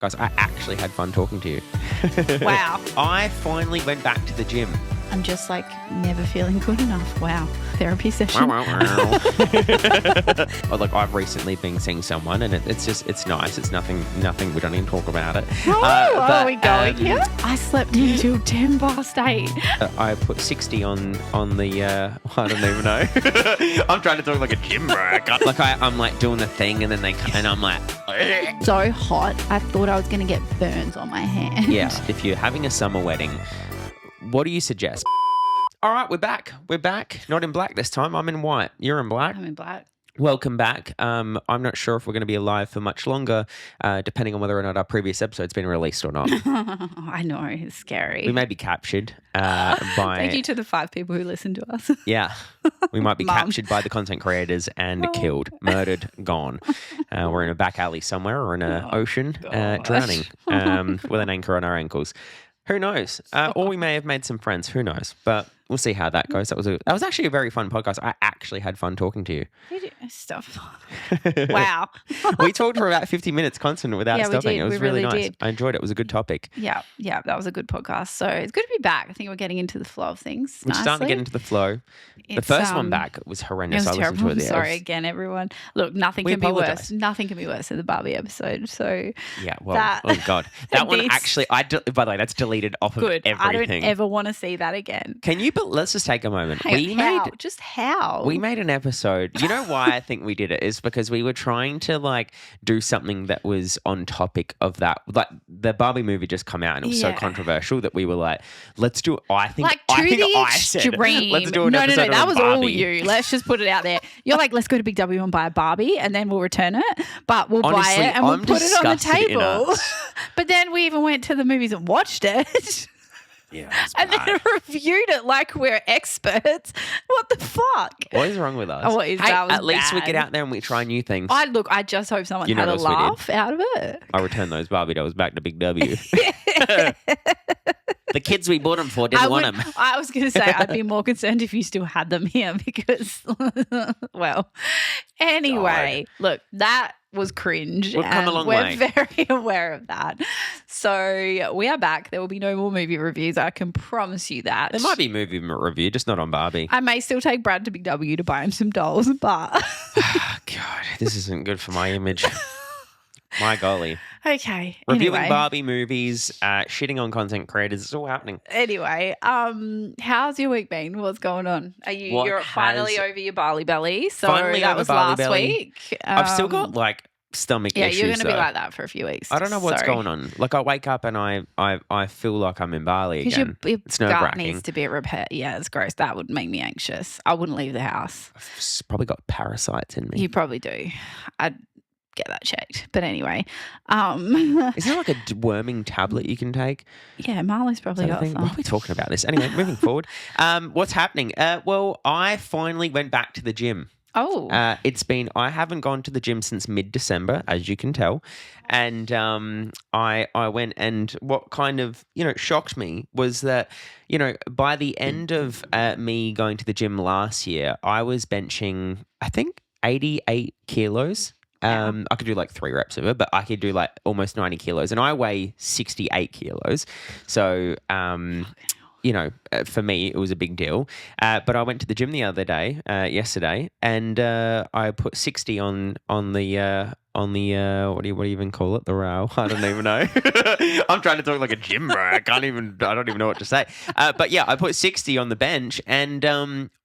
Guys, I actually had fun talking to you. Wow. I finally went back to the gym. I'm just like never feeling good enough. Wow. Therapy session. Like I've recently been seeing someone and it's nice. It's nothing, we don't even talk about it. Are we going here? I slept until 10 past 8. I put 60 on the, I don't even know. I'm trying to talk like a gym bro. Like I'm like doing the thing and then I'm like. So hot. I thought I was going to get burns on my hand. Yeah. If you're having a summer wedding, what do you suggest? All right, we're back. Not in black this time. I'm in white. You're in black. I'm in black. Welcome back. I'm not sure if we're going to be alive for much longer, depending on whether or not our previous episode's been released or not. I know, it's scary. We may be captured by... Thank you to the 5 people who listen to us. Yeah. We might be captured by the content creators and killed, murdered, gone. We're in a back alley somewhere or in an ocean, drowning with an anchor on our ankles. Who knows? Or we may have made some friends. Who knows? But we'll see how that goes. That was actually a very fun podcast. I actually had fun talking to you. Stuff. Wow. We talked for about 50 minutes constant without stopping. We did. It was we really nice. Did. I enjoyed it. It was a good topic. Yeah, that was a good podcast. So it's good to be back. I think we're getting into the flow of things. We're starting to get into the flow. The first one back was horrendous. It was terrible. I listened to it. Sorry again, everyone. Look, nothing can be worse. Nothing can be worse than the Barbie episode. So yeah, well, oh God. That one actually, by the way, that's deleted off of everything. I don't ever want to see that again. Can you, but let's just take a moment. How? We made an episode. You know why I think we did it is because we were trying to like do something that was on topic of that. Like the Barbie movie just come out and it was so controversial that we were like, let's do, I think I said, let's do an episode on that was Barbie. all you. Let's just put it out there. You're like, let's go to Big W and buy a Barbie and then we'll return it, but we'll buy it and we'll put it on the table. But then we even went to the movies and watched it. Yeah, and then reviewed it like we're experts. What the fuck? What is wrong with us? At least we get out there and we try new things. I just hope someone had a laugh out of it. I returned those Barbie dolls back to Big W. The kids we bought them for didn't want them. I was going to say I'd be more concerned if you still had them here because, well, anyway, look, that was cringe. We've come a long way. We're very aware of that. So we are back. There will be no more movie reviews. I can promise you that. There might be a movie review, just not on Barbie. I may still take Brad to Big W to buy him some dolls, but... God, this isn't good for my image. My golly. Okay. Reviewing Barbie movies, shitting on content creators, it's all happening. Anyway, how's your week been? What's going on? You're finally over your Bali belly. So that was last week. I've still got like stomach issues. Yeah, you're going to be like that for a few weeks. I don't know what's going on. Like I wake up and I feel like I'm in Bali again. Because your gut needs to be repaired. Yeah, it's gross. That would make me anxious. I wouldn't leave the house. I've probably got parasites in me. You probably do. I'd get that checked. But anyway. Is there like a worming tablet you can take? Yeah, Marley's probably got some. Why are we talking about this? Anyway, moving forward. What's happening? Well, I finally went back to the gym. Oh. I haven't gone to the gym since mid-December, as you can tell. And I went, and what kind of, shocked me was that, by the end of me going to the gym last year, I was benching, I think, 88 kilos. I could do like 3 reps of it, but I could do like almost 90 kilos. And I weigh 68 kilos. So, for me, it was a big deal. But I went to the gym the other day, yesterday, and I put 60 on the what do you even call it? The rail? I don't even know. I'm trying to talk like a gym bro. I don't even know what to say. But yeah, I put 60 on the bench, and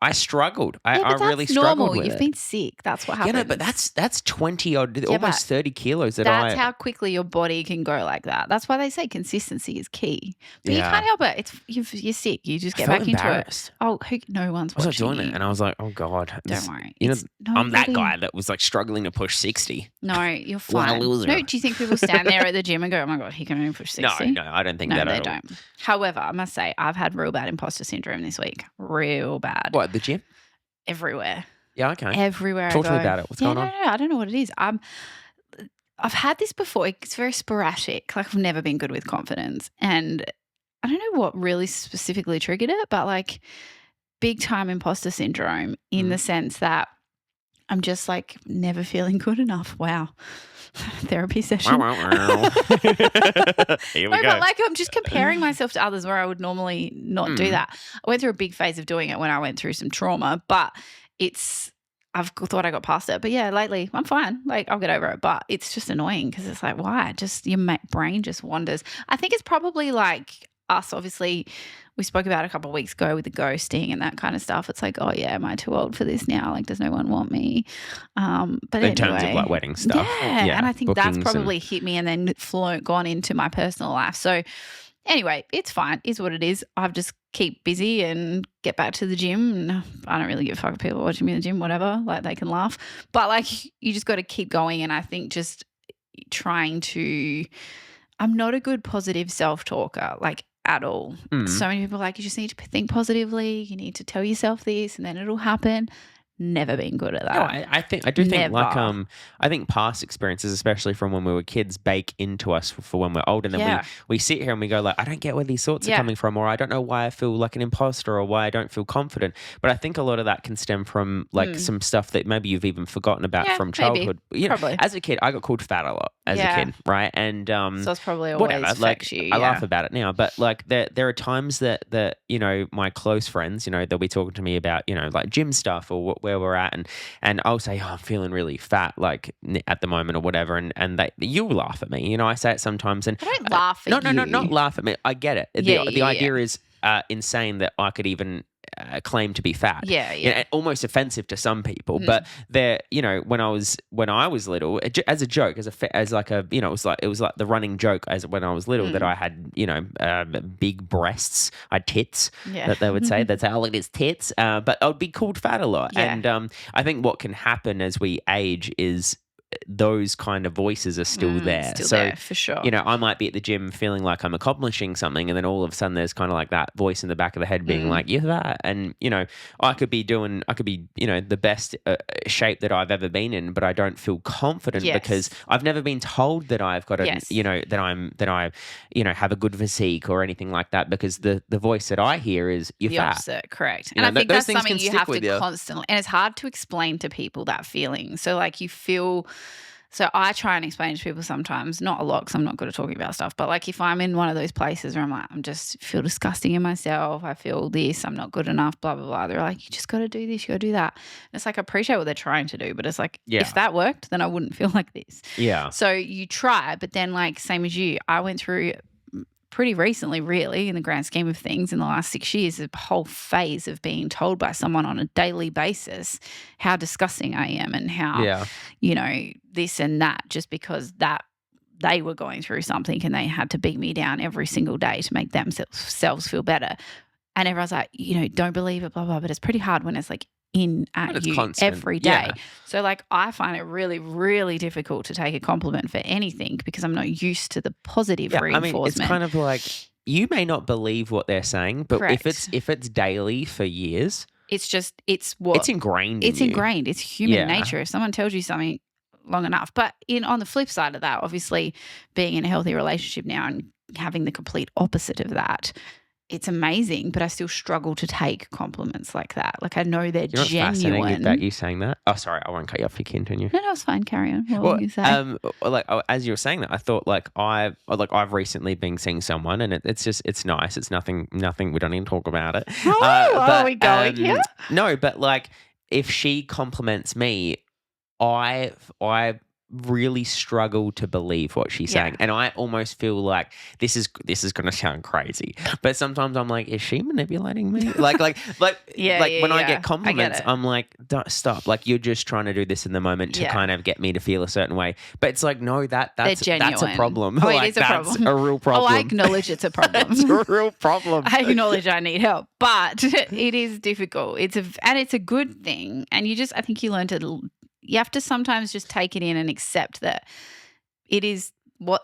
I struggled. I really struggled with it. You've been sick. That's what happens. Yeah, no, but that's 20 odd, almost 30 kilos. That's how quickly your body can go like that. That's why they say consistency is key. But you can't help it. You're sick. You just get back into it. Oh, no one's watching. I was doing it, and I was like, oh God. Don't worry. I'm that guy that was like struggling to push 60. No, you're fine. No, do you think people stand there at the gym and go, oh my God, he can only push 60? No, I don't think that at all. No, they don't. However, I must say, I've had real bad imposter syndrome this week. Real bad. What, the gym? Everywhere. Yeah, okay. Everywhere Talk to me about it. What's going on? No, I don't know what it is. I've had this before. It's very sporadic. Like I've never been good with confidence. And I don't know what really specifically triggered it, but like big time imposter syndrome in the sense that I'm just like never feeling good enough. Wow. Therapy session. Here we go. But like I'm just comparing myself to others where I would normally not do that. I went through a big phase of doing it when I went through some trauma, but I've thought I got past it. But yeah, lately I'm fine. Like I'll get over it. But it's just annoying because it's like, why? Just your brain just wanders. I think it's probably like us, obviously. We spoke about a couple of weeks ago with the ghosting and that kind of stuff. It's like, oh yeah, am I too old for this now? Like, does no one want me? But in terms of like wedding stuff, yeah, and I think that's probably hit me and then gone into my personal life. So anyway, it's fine. Is what it is. I've just keep busy and get back to the gym. And I don't really give a fuck if people are watching me in the gym, whatever. Like they can laugh, but like you just got to keep going. And I think just trying to. I'm not a good positive self-talker. Like. At all. So many people are like, you just need to think positively. You need to tell yourself this and then it'll happen. Never been good at that. No, I do think like I think past experiences, especially from when we were kids, bake into us for when we're older. And then we sit here and we go like, I don't get where these thoughts are coming from, or I don't know why I feel like an imposter, or why I don't feel confident. But I think a lot of that can stem from like some stuff that maybe you've even forgotten about from childhood. Maybe. Probably. As a kid, I got called fat a lot as a kid, right? And so it's probably always whatever. Like you. I laugh about it now, but like there are times that you know my close friends, you know, they'll be talking to me about like gym stuff or where we're at, and I'll say, oh, I'm feeling really fat, like at the moment or whatever, and you'll laugh at me. I say it sometimes, and I don't laugh at you. No, not laugh at me. I get it. The idea is insane that I could even claim to be fat. Yeah. Almost offensive to some people, but they're when I was little, as a joke, as like a it was like the running joke as when I was little that I had big breasts, I had tits that they would say. They'd say, oh look at his tits, but I would be called fat a lot, and I think what can happen as we age is those kind of voices are still there. Still there, for sure. I might be at the gym feeling like I'm accomplishing something, and then all of a sudden there's kind of like that voice in the back of the head being like, you're that. And, I could be the best shape that I've ever been in, but I don't feel confident because I've never been told that I've got that I have a good physique or anything like that, because the voice that I hear is you're the fat. Opposite, correct. And I think that's something you have to constantly, and it's hard to explain to people that feeling. So like you feel. So I try and explain to people sometimes, not a lot because I'm not good at talking about stuff, but like if I'm in one of those places where I'm like, I'm just feel disgusting in myself, I feel this, I'm not good enough, blah, blah, blah. They're like, you just got to do this, you got to do that. And it's like, I appreciate what they're trying to do, but it's like, if that worked, then I wouldn't feel like this. Yeah. So you try, but then like same as you, I went through pretty recently, really, in the grand scheme of things, in the last 6 years, a whole phase of being told by someone on a daily basis how disgusting I am and how, this and that, just because that they were going through something and they had to beat me down every single day to make themselves feel better. And everyone's like, don't believe it, blah, blah, but it's pretty hard when it's like in at you constant. Every day. Yeah. So like I find it really, really difficult to take a compliment for anything because I'm not used to the positive reinforcement. I mean, it's kind of like you may not believe what they're saying, but if it's daily for years, it's ingrained. It's ingrained. It's human nature. If someone tells you something long enough, but on the flip side of that, obviously being in a healthy relationship now and having the complete opposite of that, it's amazing, but I still struggle to take compliments like that. Like I know they're genuine. Fascinating about you saying that. Oh, sorry, I won't cut you off. You continue. No, it's fine. Carry on. What were you saying? As you were saying that, I thought I've recently been seeing someone, and it's nice. It's nothing. We don't need to talk about it. Are we going here? No, but like if she compliments me, I really struggle to believe what she's saying, and I almost feel like this is going to sound crazy, but sometimes I'm like, is she manipulating me? like when I get compliments, I'm like, don't stop, like you're just trying to do this in the moment to kind of get me to feel a certain way, but it's like no, that's a problem. Oh, it is a problem. That's a real problem. Oh, I acknowledge it's a problem. It's a real problem. I acknowledge I need help, but it is difficult. It's a good thing, and I think you learn to. You have to sometimes just take it in and accept that it is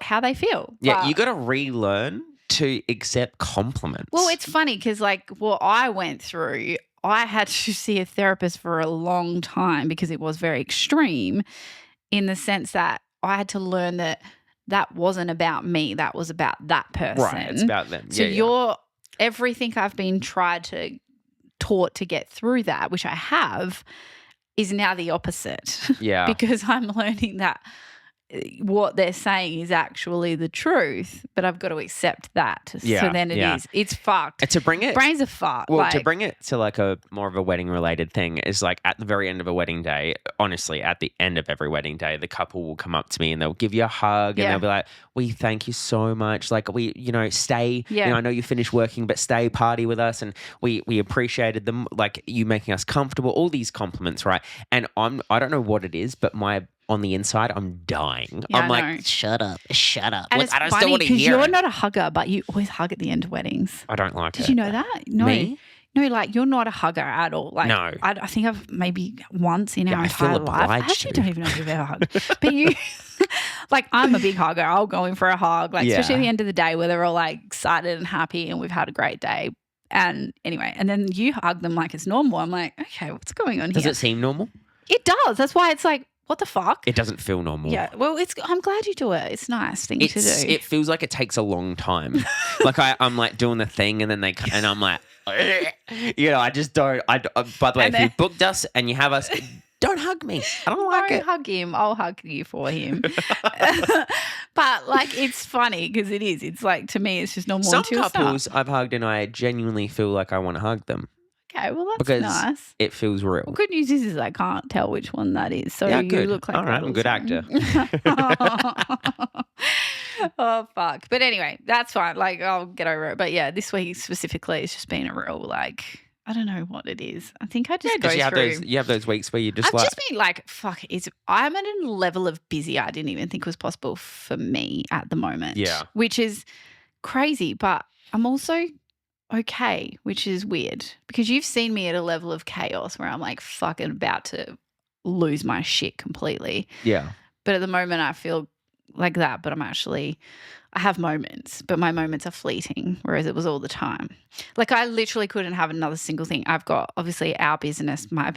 how they feel. Yeah, you got to relearn to accept compliments. Well, it's funny because like what I went through, I had to see a therapist for a long time because it was very extreme in the sense that I had to learn that wasn't about me, that was about that person. Right, it's about them. So everything I've been taught to get through that, which I have, is now the opposite. Yeah. Because I'm learning that what they're saying is actually the truth, but I've got to accept that. Yeah, So then yeah. it's fucked. To bring it, Brains are fucked. well, like, to bring it to like a more of a wedding related thing is like at the very end of a wedding day, honestly, at the end of every wedding day, the couple will come up to me and they'll give you a hug and Yeah. they'll be like, we thank you so much. Like we, stay, Yeah. I know you finished working, but stay party with us. And we appreciated them, like you making us comfortable, all these compliments, right? And I don't know what it is, but on the inside, I'm dying. Yeah, I'm I like, know. shut up. And Look, it's I don't funny still want to because hear you're it. not a hugger, but you always hug at the end of weddings. I don't like it. Did you know that? No. Me? No, like you're not a hugger at all. Like, No. I think I've maybe once in our I feel entire life. I obliged actually to. don't even know if you've ever hugged. But you, like, I'm a big hugger. I'll go in for a hug, like, especially at Yeah. the end of the day where they're all like excited and happy and we've had a great day. And anyway, and then you hug them like it's normal. I'm like, okay, what's going on Does here? it seem normal? It does. That's why it's like, what the fuck? It doesn't feel normal. Yeah. Well, I'm glad you do it. It's a nice thing to do. It feels like it takes a long time. Like I'm like doing the thing and then and I'm like, I just don't. By the way, And if you then- booked us and you have us, don't hug me. I don't like Don't it. hug him. I'll hug you for him. But like, it's funny because it is. It's like, to me, it's just normal. Some until it couples starts. I've hugged and I genuinely feel like I want to hug them Okay, well, that's because nice. it feels real. Well, good news is I can't tell which one that is. So Yeah, you good. look like All right, I'm a good actor. Oh, fuck. But anyway, that's fine. Like, I'll get over it. But yeah, this week specifically, it's just been a real, like, I don't know what it is. I think I just go you have through. you have those weeks where you just I've like, just been like, fuck, I'm at a level of busy I didn't even think was possible for me at the moment. Yeah. Which is crazy, but I'm also okay, which is weird because you've seen me at a level of chaos where I'm like fucking about to lose my shit completely. yeah, But at the moment I feel like that, but I have moments, but my moments are fleeting, whereas it was all the time. Like I literally couldn't have another single thing. I've got obviously our business, my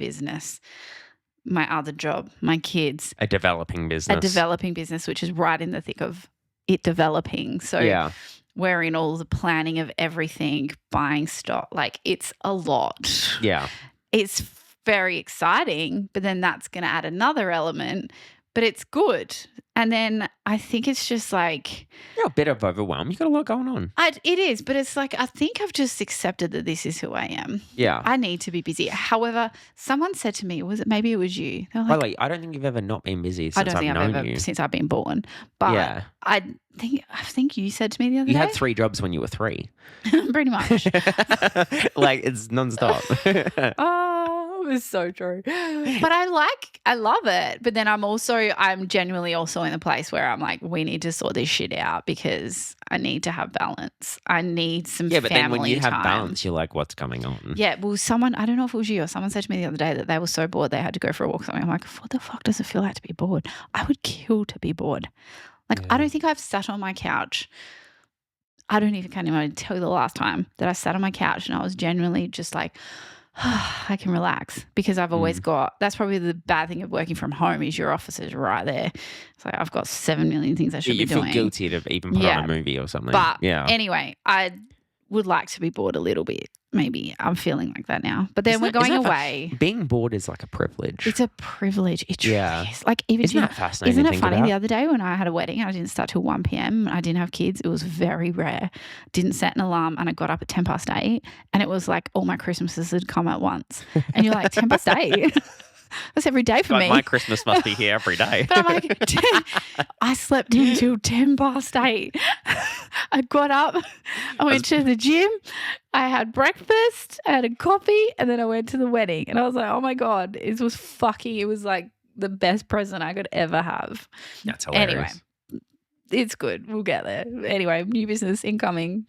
other job, my kids, a developing business. a developing business, which is right in the thick of it developing. So Yeah, we're in all the planning of everything, buying stock. Like it's a lot. yeah. It's very exciting, but then that's going to add another element, but it's good. And then I think it's just like, You're a bit of overwhelm. You got a lot going on. it is, but it's like, I think I've just accepted that this is who I am. Yeah. I need to be busy. However, someone said to me, maybe it was you. They were By like, the way, I don't think you've ever not been busy I since don't think I've I've known ever, you. since I've been born, but Yeah. I think you said to me the other You day. had 3 jobs when you were 3. Pretty much. Like it's nonstop. Oh, it was so true. But I love it. But then I'm genuinely also in a place where I'm like, we need to sort this shit out because I need to have balance. I need some Yeah, but family then when you have time. balance, you're like, what's going on? Yeah, well, I don't know if it was you or someone said to me the other day that they were so bored they had to go for a walk or something. I'm like, what the fuck does it feel like to be bored? I would kill to be bored. Like, I don't think I've sat on my couch. Can't even tell you the last time that I sat on my couch and I was genuinely just like, I can relax because I've always got, that's probably the bad thing of working from home is your office is right there. It's like, I've got 7 million things I should You be feel doing. guilty to even put on a movie or something. But yeah. anyway, I would like to be bored a little bit. Maybe I'm feeling like that now. But then Isn't we're that- going isn't that away. Being bored is like a privilege. It's a privilege. It truly Yeah. is. Like even Isn't that fascinating? Isn't to it think funny? about? The other day when I had a wedding, I didn't start till 1 p.m. I didn't have kids. It was very rare. Didn't set an alarm, and I got up at 8:10, and it was like all my Christmases had come at once. And you're like 8:10. That's every day for God, me. my Christmas must be here every day. But I'm like, I slept until 8:10. I got up, I went to the gym, I had breakfast, I had a coffee, and then I went to the wedding. And I was like, oh my God, it was like the best present I could ever have. That's hilarious. Anyway, it's good. We'll get there. Anyway, new business incoming.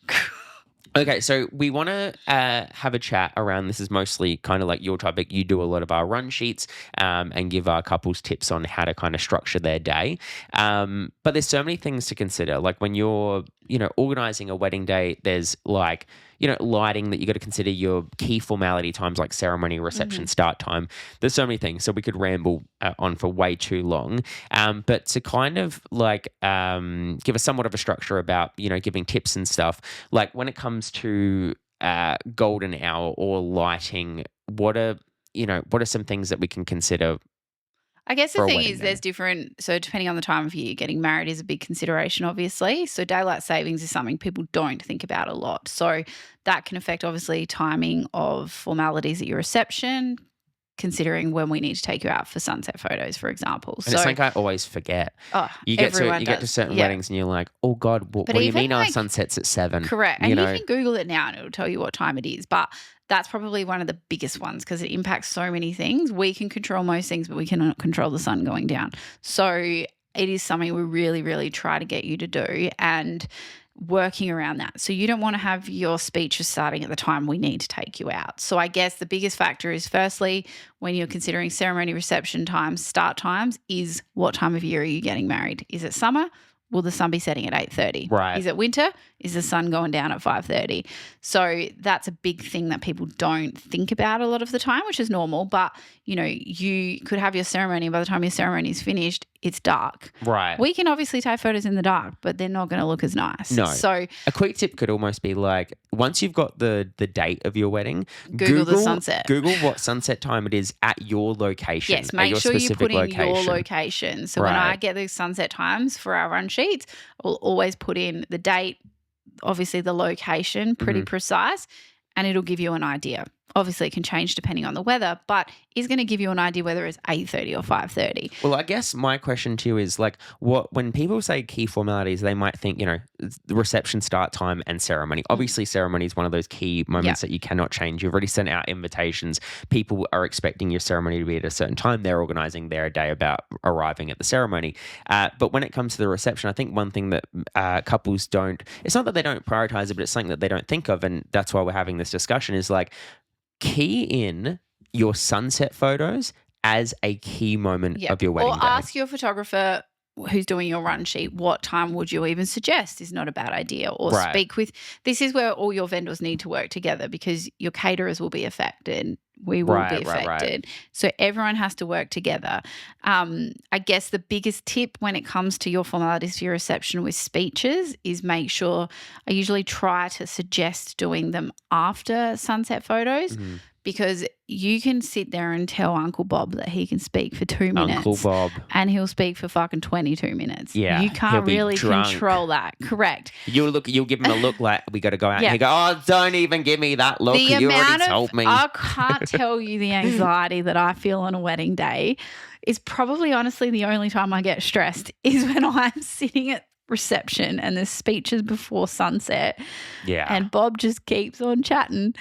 Okay, so we want to have a chat around, this is mostly kind of like your topic. You do a lot of our run sheets and give our couples tips on how to kind of structure their day. But there's so many things to consider. Like when you're, organizing a wedding day, there's like, lighting that you got to consider, your key formality times like ceremony, reception, start time. There's so many things. So we could ramble on for way too long. But to kind of like give us somewhat of a structure about, giving tips and stuff, like when it comes to golden hour or lighting, what are what are some things that we can consider I guess for the a thing wedding is day? there's different, so depending on the time of year, getting married is a big consideration, obviously. So daylight savings is something people don't think about a lot. So that can affect obviously timing of formalities at your reception, considering when we need to take you out for sunset photos, for example. And it's So, like I always forget. oh, You get to everyone you get to does. certain Yeah. weddings and you're like, oh God, what But do you even mean our like, sunset's at 7? correct. You And you know, can Google it now and it'll tell you what time it is. But that's probably one of the biggest ones because it impacts so many things. We can control most things, but we cannot control the sun going down. So it is something we really, really try to get you to do and working around that. So you don't want to have your speeches starting at the time we need to take you out. So I guess the biggest factor is firstly, when you're considering ceremony reception times, start times, is what time of year are you getting married? Is it summer? Will the sun be setting at 8:30? Right. Is it winter? Is the sun going down at 5:30? So that's a big thing that people don't think about a lot of the time, which is normal. But, you could have your ceremony. By the time your ceremony is finished, it's dark. right. We can obviously take photos in the dark, but they're not going to look as nice. No. So A quick tip could almost be like, once you've got the date of your wedding, Google the sunset. Google what sunset time it is at your location. yes, at make your sure you specific put in your location. location. So when Right. I get the sunset times for our run sheets, I'll always put in the date, obviously the location, pretty Mm-hmm. precise, and it'll give you an idea. Obviously, it can change depending on the weather, but it's going to give you an idea whether it's 8:30 or 5:30. Well, I guess my question to you is like, when people say key formalities, they might think, the reception start time and ceremony. Obviously, ceremony is one of those key moments that you cannot change. You've already sent out invitations. People are expecting your ceremony to be at a certain time. They're organizing their day about arriving at the ceremony. But when it comes to the reception, I think one thing that couples don't, it's not that they don't prioritize it, but it's something that they don't think of. And that's why we're having this discussion is like, key in your sunset photos as a key moment of your wedding Or day. ask your photographer who's doing your run sheet, what time would you even suggest is not a bad idea. Or Right. speak with, this is where all your vendors need to work together because your caterers will be affected. We will be Right. affected. So everyone has to work together. I guess the biggest tip when it comes to your formalities for your reception with speeches is make sure, I usually try to suggest doing them after sunset photos. Mhm. Because you can sit there and tell Uncle Bob that he can speak for 2 minutes. Uncle Bob. And he'll speak for fucking 22 minutes. Yeah, You he'll can't be really drunk. control that. Correct. You'll give him a look like we got to go out. Yeah. And he go, oh, don't even give me that look. You already told me. I can't tell you the anxiety that I feel on a wedding day is probably honestly the only time I get stressed is when I'm sitting at reception and there's speeches before sunset Yeah. and Bob just keeps on chatting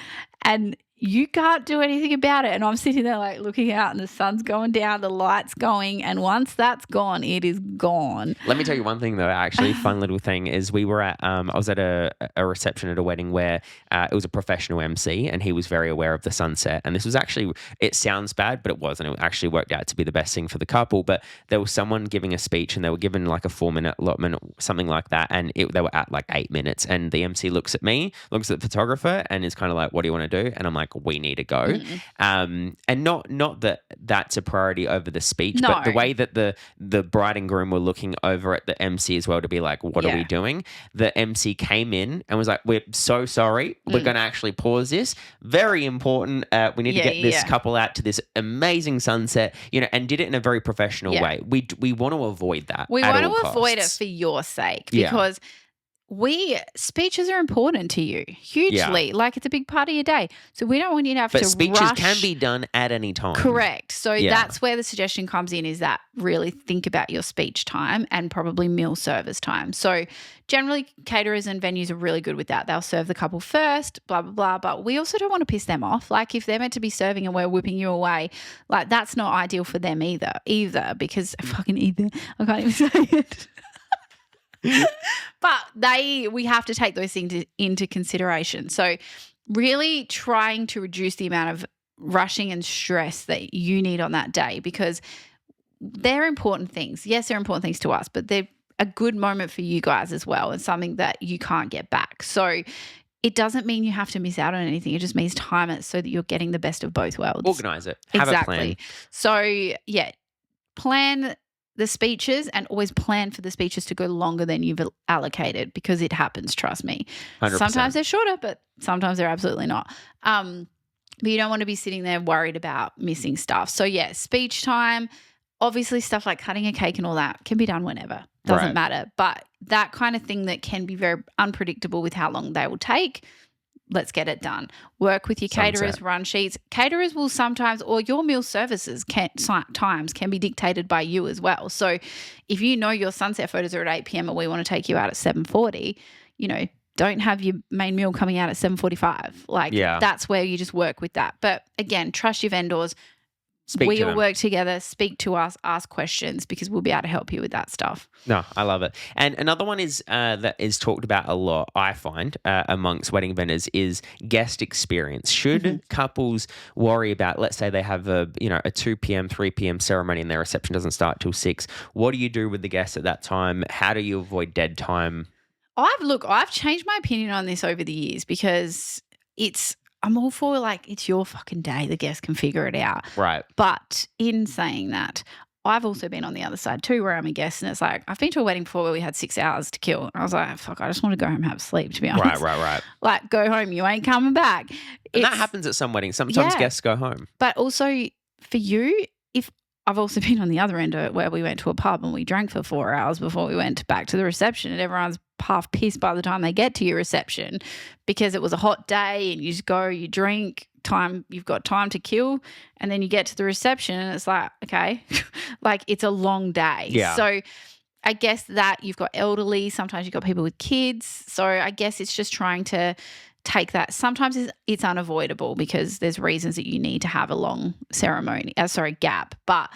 and you can't do anything about it. And I'm sitting there like looking out and the sun's going down, the light's going. And once that's gone, it is gone. Let me tell you one thing though, actually, fun little thing is we were at, I was at a reception at a wedding where it was a professional MC and he was very aware of the sunset. And this was actually, it sounds bad, but it wasn't. It actually worked out to be the best thing for the couple. But there was someone giving a speech and they were given like a 4-minute allotment, something like that. And they were at like 8 minutes. And the MC looks at me, looks at the photographer and is kind of like, what do you want to do? And I'm like, we need to go. And not that that's a priority over the speech, but the No. way that the bride and groom were looking over at the MC as well to be like, what are we doing? The MC came in and was like, we're so sorry. We're going to actually pause this. Very important. We need to get this couple out to this amazing sunset, and did it in a very professional way. We want to avoid that. We at want all to avoid it costs. for your sake Yeah. because speeches are important to you hugely. Like it's a big part of your day. So we don't want you to have But to speeches rush. can be done at any time. Correct. So Yeah. that's where the suggestion comes in is that really think about your speech time and probably meal service time. So generally caterers and venues are really good with that. They'll serve the couple first, blah, blah, blah. But we also don't want to piss them off. Like if they're meant to be serving and we're whipping you away, like that's not ideal for them either because fucking either. I can't even say it. But we have to take those things into consideration. So really trying to reduce the amount of rushing and stress that you need on that day because they're important things. Yes, they're important things to us, but they're a good moment for you guys as well and something that you can't get back. So it doesn't mean you have to miss out on anything. It just means time it so that you're getting the best of both worlds. Organize it. Have a plan. So plan the speeches and always plan for the speeches to go longer than you've allocated because it happens, trust me. 100%. Sometimes they're shorter, but sometimes they're absolutely not. but you don't want to be sitting there worried about missing stuff. So, yeah, speech time, obviously stuff like cutting a cake and all that can be done whenever. Doesn't Right. matter. But that kind of thing that can be very unpredictable with how long they will take, let's get it done. Work with your caterers, Sunset. run sheets. Caterers will sometimes, or your meal services times can be dictated by you as well. So if you know your sunset photos are at 8 p.m. and we want to take you out at 7:40, don't have your main meal coming out at 7:45. Like Yeah. that's where you just work with that. But again, trust your vendors. Speak We to all them. work together, speak to us, ask questions because we'll be able to help you with that stuff. No, I love it. And another one is that is talked about a lot, I find, amongst wedding vendors is guest experience. Should couples worry about, let's say they have a 2 p.m., 3 p.m. ceremony and their reception doesn't start till 6. What do you do with the guests at that time? How do you avoid dead time? I've changed my opinion on this over the years because I'm all for like, it's your fucking day. The guests can figure it out. Right. But in saying that, I've also been on the other side too, where I'm a guest and it's like, I've been to a wedding before where we had 6 hours to kill. And I was like, fuck, I just want to go home and have sleep, to be honest. Right. Like, go home. You ain't coming back. And that happens at some weddings. Sometimes guests go home. But also for you, if I've also been on the other end of it where we went to a pub and we drank for 4 hours before we went back to the reception and everyone's half pissed by the time they get to your reception because it was a hot day and you just go, you drink, you've got time to kill, and then you get to the reception and it's like, okay, like it's a long day. Yeah. So I guess that you've got elderly, sometimes you've got people with kids. So I guess it's just trying to take that. Sometimes it's unavoidable because there's reasons that you need to have a long gap. But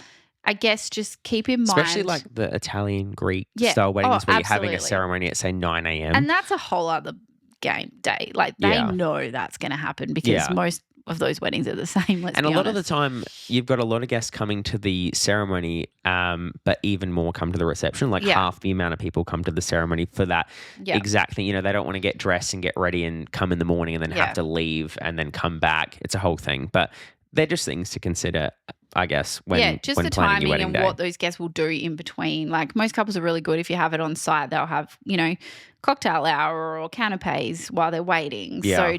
I guess just keep in mind. Especially like the Italian, Greek style weddings where you're having a ceremony at, say, 9 a.m. And that's a whole other game day. Like they know that's going to happen because most of those weddings are the same. And a lot of the time, you've got a lot of guests coming to the ceremony, but even more come to the reception. Like half the amount of people come to the ceremony for that exact thing. They don't want to get dressed and get ready and come in the morning and then have to leave and then come back. It's a whole thing. But they're just things to consider, I guess, when just when the planning your timing wedding and day. what those guests will do in between. Like most couples are really good if you have it on site. They'll have, cocktail hour or canapes while they're waiting. Yeah. So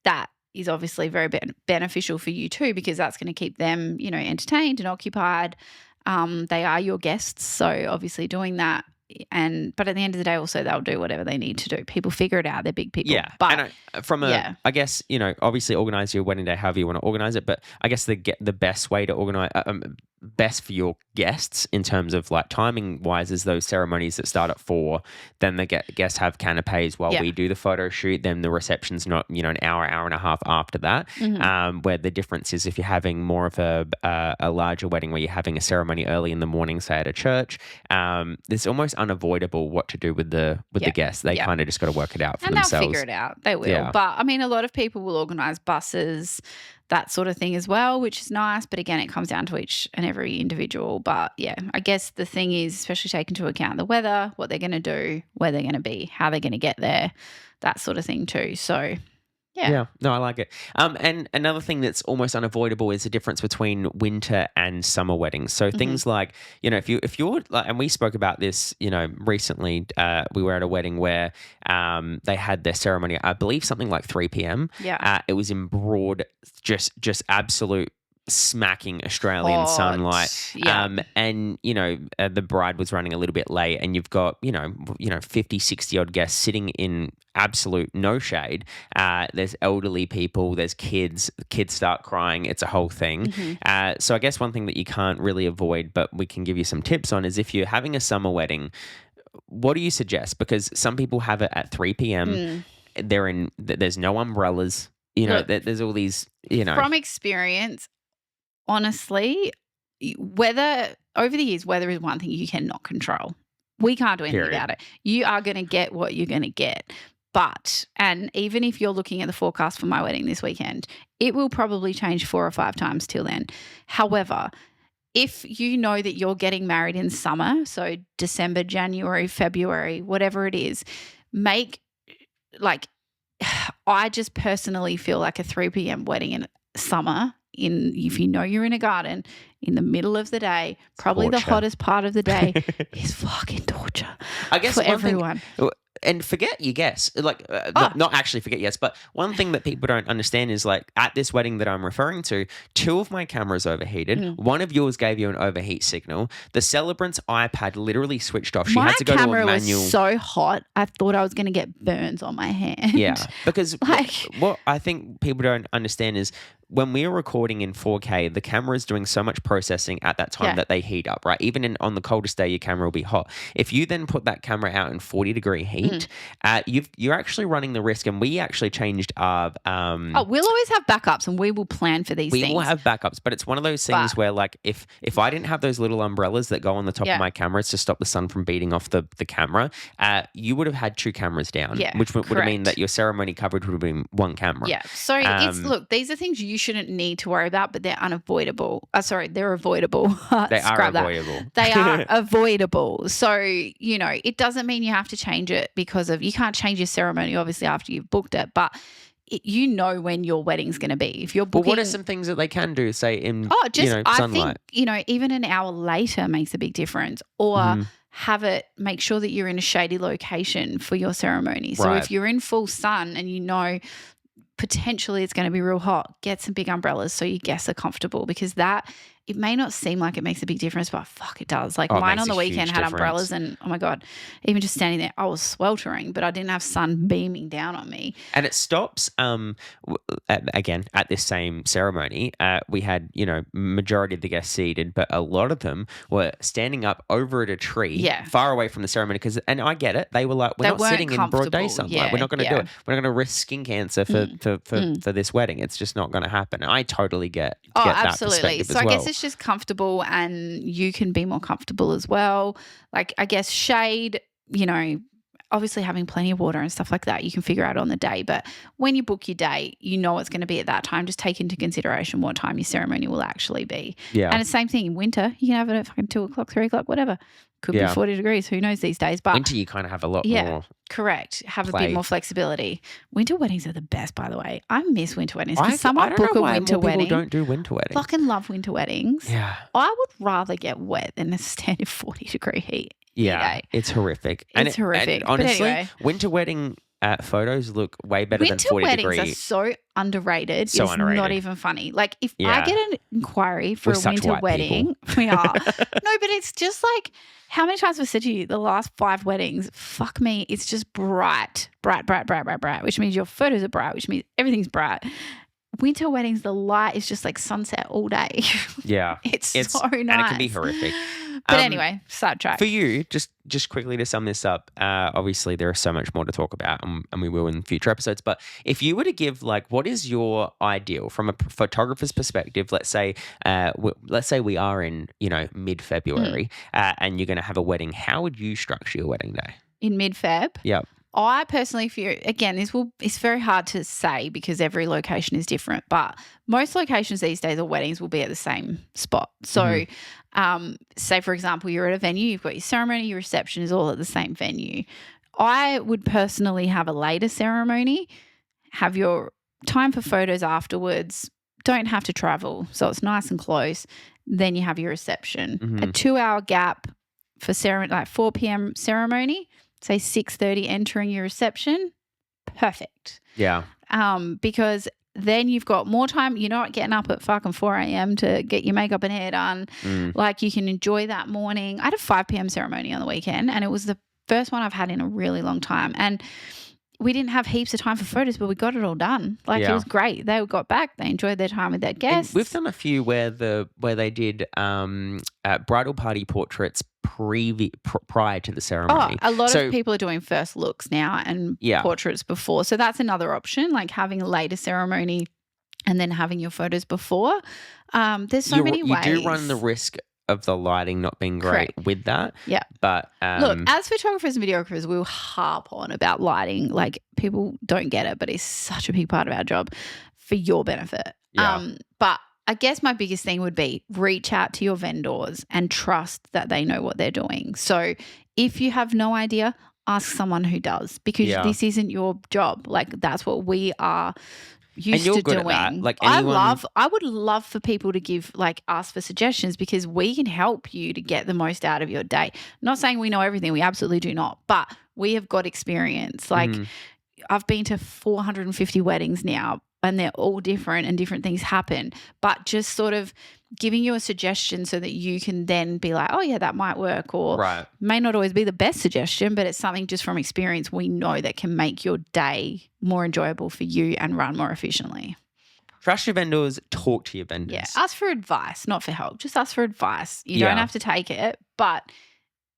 that is obviously very beneficial for you too because that's going to keep them, entertained and occupied. They are your guests, so obviously doing that. But at the end of the day, also they'll do whatever they need to do. People figure it out. They're big people. Yeah, but and I guess obviously organize your wedding day however you want to organize it. But I guess the best way to organize, best for your guests in terms of like timing wise, is those ceremonies that start at 4. Then the guests have canapes while we do the photo shoot. Then the reception's not an hour and a half after that. Where the difference is if you're having more of a larger wedding where you're having a ceremony early in the morning, say at a church, it's almost unavoidable what to do with the guests. They kind of just got to work it out for themselves. And they'll figure it out. They will. Yeah. But I mean, a lot of people will organise buses, that sort of thing as well, which is nice. But again, it comes down to each and every individual. But yeah, I guess the thing is, especially take into account the weather, what they're going to do, where they're going to be, how they're going to get there, that sort of thing too. So yeah. No, I like it. And another thing that's almost unavoidable is the difference between winter and summer weddings. So things like, if you're like, and we spoke about this, recently, we were at a wedding where they had their ceremony, I believe something like 3 p.m. Yeah. It was in broad, just absolute smacking Australian sunlight. Yeah. And the bride was running a little bit late and you've got 50, 60 odd guests sitting in absolute no shade. There's elderly people, there's kids start crying, it's a whole thing. So I guess one thing that you can't really avoid but we can give you some tips on is if you're having a summer wedding, what do you suggest? Because some people have it at 3 p.m. There's no umbrellas. Look, there's all these from experience, honestly, weather is one thing you cannot control. We can't do anything about it. You are going to get what you're going to get. And even if you're looking at the forecast for my wedding this weekend, it will probably change 4 or 5 times till then. However, if you know that you're getting married in summer, so December, January, February, whatever it is, I just personally feel like a 3 p.m. wedding in summer, if you know you're in a garden in the middle of the day, probably the hottest part of the day is fucking torture. I guess for everyone. and forget your guests. Like, Oh. not actually forget yes, but one thing that people don't understand is like at this wedding that I'm referring to, 2 of my cameras overheated. One of yours gave you an overheat signal. The celebrant's iPad literally switched off. She My had to go to a camera manual. was so hot, I thought I was going to get burns on my hand. Yeah, because Like- what I think people don't understand is when we are recording in 4K, the camera is doing so much processing at that time Yeah. that they heat up, right? Even on the coldest day, your camera will be hot. If you then put that camera out in 40-degree heat, you're actually running the risk. And we actually changed our. We'll always have backups, and we will plan for these We things. will have backups, but it's one of those things But- where, like, if I didn't have those little umbrellas that go on the top Yeah. of my cameras to stop the sun from beating off the camera, you would have had 2 cameras down, Yeah, which would have mean correct. that your ceremony coverage would have been 1 camera. Yeah. So look, these are things you shouldn't need to worry about, but they're unavoidable. They're avoidable. They are Scrap that. avoidable. They are avoidable. So, it doesn't mean you have to change it because of, you can't change your ceremony obviously after you've booked it, but when your wedding's going to be. If you're But booking. what are some things that they can do, say in I sunlight? think, even an hour later makes a big difference. Or make sure that you're in a shady location for your ceremony. So Right. if you're in full sun and potentially it's going to be real hot, get some big umbrellas so your guests are comfortable, because it may not seem like it makes a big difference, but fuck, it does. Like Oh, it mine makes on the a huge weekend had difference. umbrellas, and oh my God, even just standing there, I was sweltering, but I didn't have sun beaming down on me. And it stops, again, at this same ceremony, we had, majority of the guests seated, but a lot of them were standing up over at a tree far away from the ceremony. And I get it. They were like, we're not weren't sitting in broad day comfortable. sunlight. We're not going to do Yeah. it. We're not going to risk skin cancer for this wedding. It's just not going to happen. And I totally get that absolutely. perspective So as I well. guess it's just comfortable, and you can be more comfortable as well. Like, I guess shade, obviously having plenty of water and stuff like that, you can figure out on the day. But when you book your day, you know it's going to be at that time. Just take into consideration what time your ceremony will actually be. Yeah. And it's the same thing in winter. You can have it at fucking 2 o'clock, 3 o'clock, whatever. Could be 40 degrees. Who knows these days? But Winter, you kind of have a lot more. Correct. Have a play. bit more flexibility. Winter weddings are the best, by the way. I miss winter weddings. I Can someone don't book know a why winter more people wedding? don't do winter weddings. Fucking love winter weddings. Yeah. I would rather get wet than a standard 40-degree heat. Yeah, day. it's horrific. It's horrific. And But honestly, anyway. winter wedding photos look way better than Winter 40 weddings degree. are so underrated. So it's underrated. not even funny. Like, if Yeah. I get an inquiry for We're a such winter white wedding, we are. No, but it's just like, how many times I've said to you, the last 5 weddings, fuck me, it's just bright, which means your photos are bright, which means everything's bright. Winter weddings, the light is just like sunset all day. Yeah. It's so nice. And it can be horrific. But anyway, sidetrack. For you, just quickly to sum this up, obviously there is so much more to talk about, and we will in future episodes. But if you were to give, like, what is your ideal from a photographer's perspective? Let's say we are in mid-February, and you're going to have a wedding. How would you structure your wedding day? In mid-Feb? Yep. I personally feel, again, it's very hard to say because every location is different, but most locations these days or weddings will be at the same spot. So say, for example, you're at a venue, you've got your ceremony, your reception is all at the same venue. I would personally have a later ceremony, have your time for photos afterwards, don't have to travel, so it's nice and close. Then you have your reception. A 2-hour gap for ceremony, like 4 p.m. ceremony, say 6:30 entering your reception, perfect. Yeah. Because then you've got more time. You're not getting up at fucking 4 a.m. to get your makeup and hair done. Like, you can enjoy that morning. I had a 5 p.m. ceremony on the weekend, and it was the first one I've had in a really long time. And we didn't have heaps of time for photos, but we got it all done. Like, it was great. They got back. They enjoyed their time with their guests. And we've done a few where they did bridal party portraits prior to the ceremony. A lot of people are doing first looks now and portraits before. So that's another option, like having a later ceremony and then having your photos before. There's so many ways. You do run the risk of the lighting not being great with that. Yeah. But look, as photographers and videographers, we'll harp on about lighting. Like, people don't get it, but it's such a big part of our job for your benefit. Yeah. But I guess my biggest thing would be reach out to your vendors and trust that they know what they're doing. So if you have no idea, ask someone who does, because this isn't your job. Like, that's what we are used and you're to good doing. At that. Like, I would love for people to ask for suggestions, because we can help you to get the most out of your day. Not saying we know everything, we absolutely do not, but we have got experience. Like I've been to 450 weddings now, and they're all different and different things happen, but just sort of giving you a suggestion so that you can then be like, oh yeah, that might work, or may not always be the best suggestion, but it's something just from experience we know that can make your day more enjoyable for you and run more efficiently. Trust your vendors, talk to your vendors. Yeah, ask for advice, not for help. Just ask for advice. You don't have to take it, but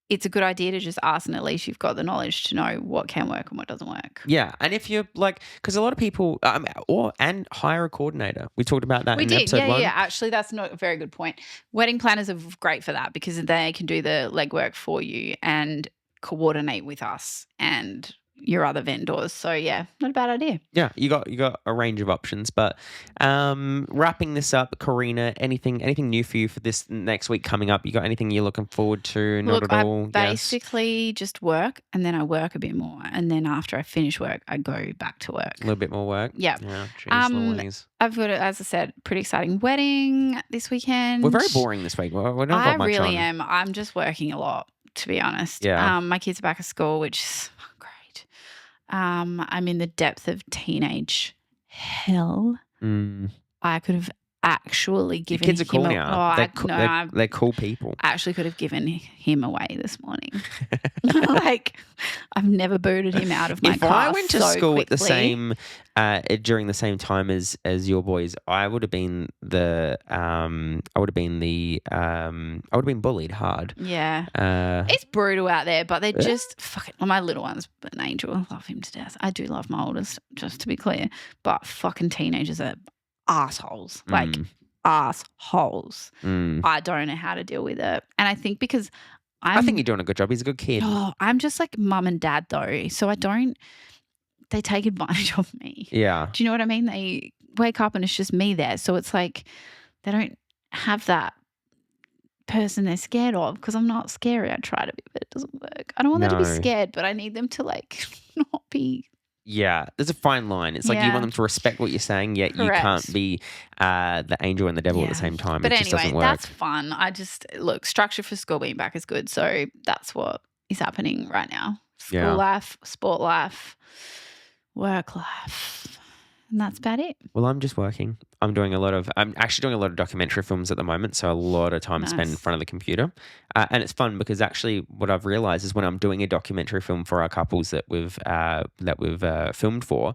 it's a good idea to just ask, and at least you've got the knowledge to know what can work and what doesn't work. Yeah, and if you're like, because a lot of people, and hire a coordinator. We talked about that in episode 1. Yeah. Actually, that's not a very good point. Wedding planners are great for that because they can do the legwork for you and coordinate with us and your other vendors. So yeah, not a bad idea. Yeah, you got a range of options. But wrapping this up, Karina, anything new for you for this next week coming up? You got anything you're looking forward to? Not at all. I basically just work, and then I work a bit more, and then after I finish work, I go back to work. A little bit more work. Yeah. Jeez, I've got, as I said, pretty exciting wedding this weekend. We're very boring this week. We don't got much on. I really am. I'm just working a lot, to be honest. Yeah. My kids are back at school, which is great. I'm in the depth of teenage hell. I could have actually given Your kids are cool now. They're cool people. I actually could have given him away this morning. Like, I've never booted him out of my car. If I went to school quickly. at the same during the same time as your boys, I would have been bullied hard. Yeah. It's brutal out there, but they're just fucking. Well, my little one's an angel. I love him to death. I do love my oldest, just to be clear. But fucking teenagers are assholes. Like assholes. I don't know how to deal with it. And I think because I think you're doing a good job. He's a good kid. Oh, I'm just like mum and dad though. So they take advantage of me. Yeah. Do you know what I mean? They wake up and it's just me there. So it's like they don't have that person they're scared of because I'm not scary. I try to be, but it doesn't work. I don't want them to be scared, but I need them to like not be. Yeah, there's a fine line. It's like you want them to respect what you're saying, yet you can't be the angel and the devil at the same time. But it just doesn't work. That's fun. Look, structure for school being back is good. So that's what is happening right now. School life, sport life, work life. And that's about it. Well, I'm just working. I'm actually doing a lot of documentary films at the moment, so a lot of time spent in front of the computer. And it's fun because actually what I've realized is when I'm doing a documentary film for our couples that we've filmed for,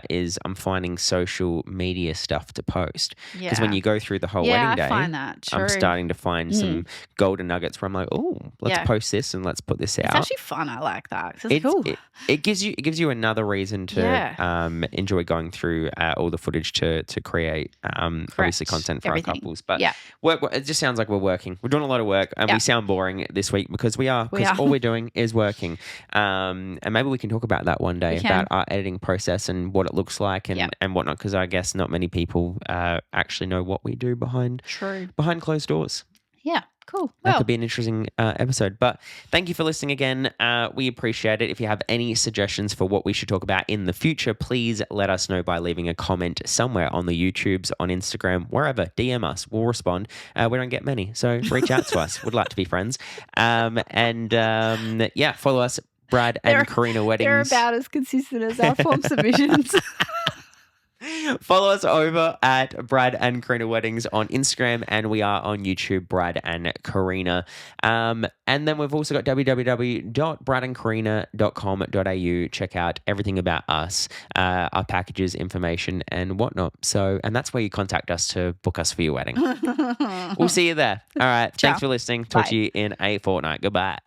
is I'm finding social media stuff to post. Because when you go through the whole wedding day, I find that. True. I'm starting to find some golden nuggets where I'm like, oh, let's post this and let's put this out. It's actually fun. I like that. It's cool. It gives you another reason to enjoy going through all the footage to create obviously content for our couples. But work, it just sounds like we're working. We're doing a lot of work and we sound boring this week because we are. Because all we're doing is working. And maybe we can talk about that one day about our editing process and what it looks like and whatnot, because I guess not many people actually know what we do behind closed doors. Yeah. Cool. That could be an interesting episode. But thank you for listening again. We appreciate it. If you have any suggestions for what we should talk about in the future, please let us know by leaving a comment somewhere on the YouTubes, on Instagram, wherever. DM us. We'll respond. We don't get many, so reach out to us. We'd like to be friends. Follow us, Brad and Karina Weddings. They're about as consistent as our form submissions. Follow us over at Brad and Karina Weddings on Instagram, and we are on YouTube, Brad and Karina. And then we've also got www.bradandkarina.com.au. Check out everything about us, our packages, information, and whatnot. And that's where you contact us to book us for your wedding. We'll see you there. All right. Thanks for listening. Talk to you in a fortnight. Goodbye.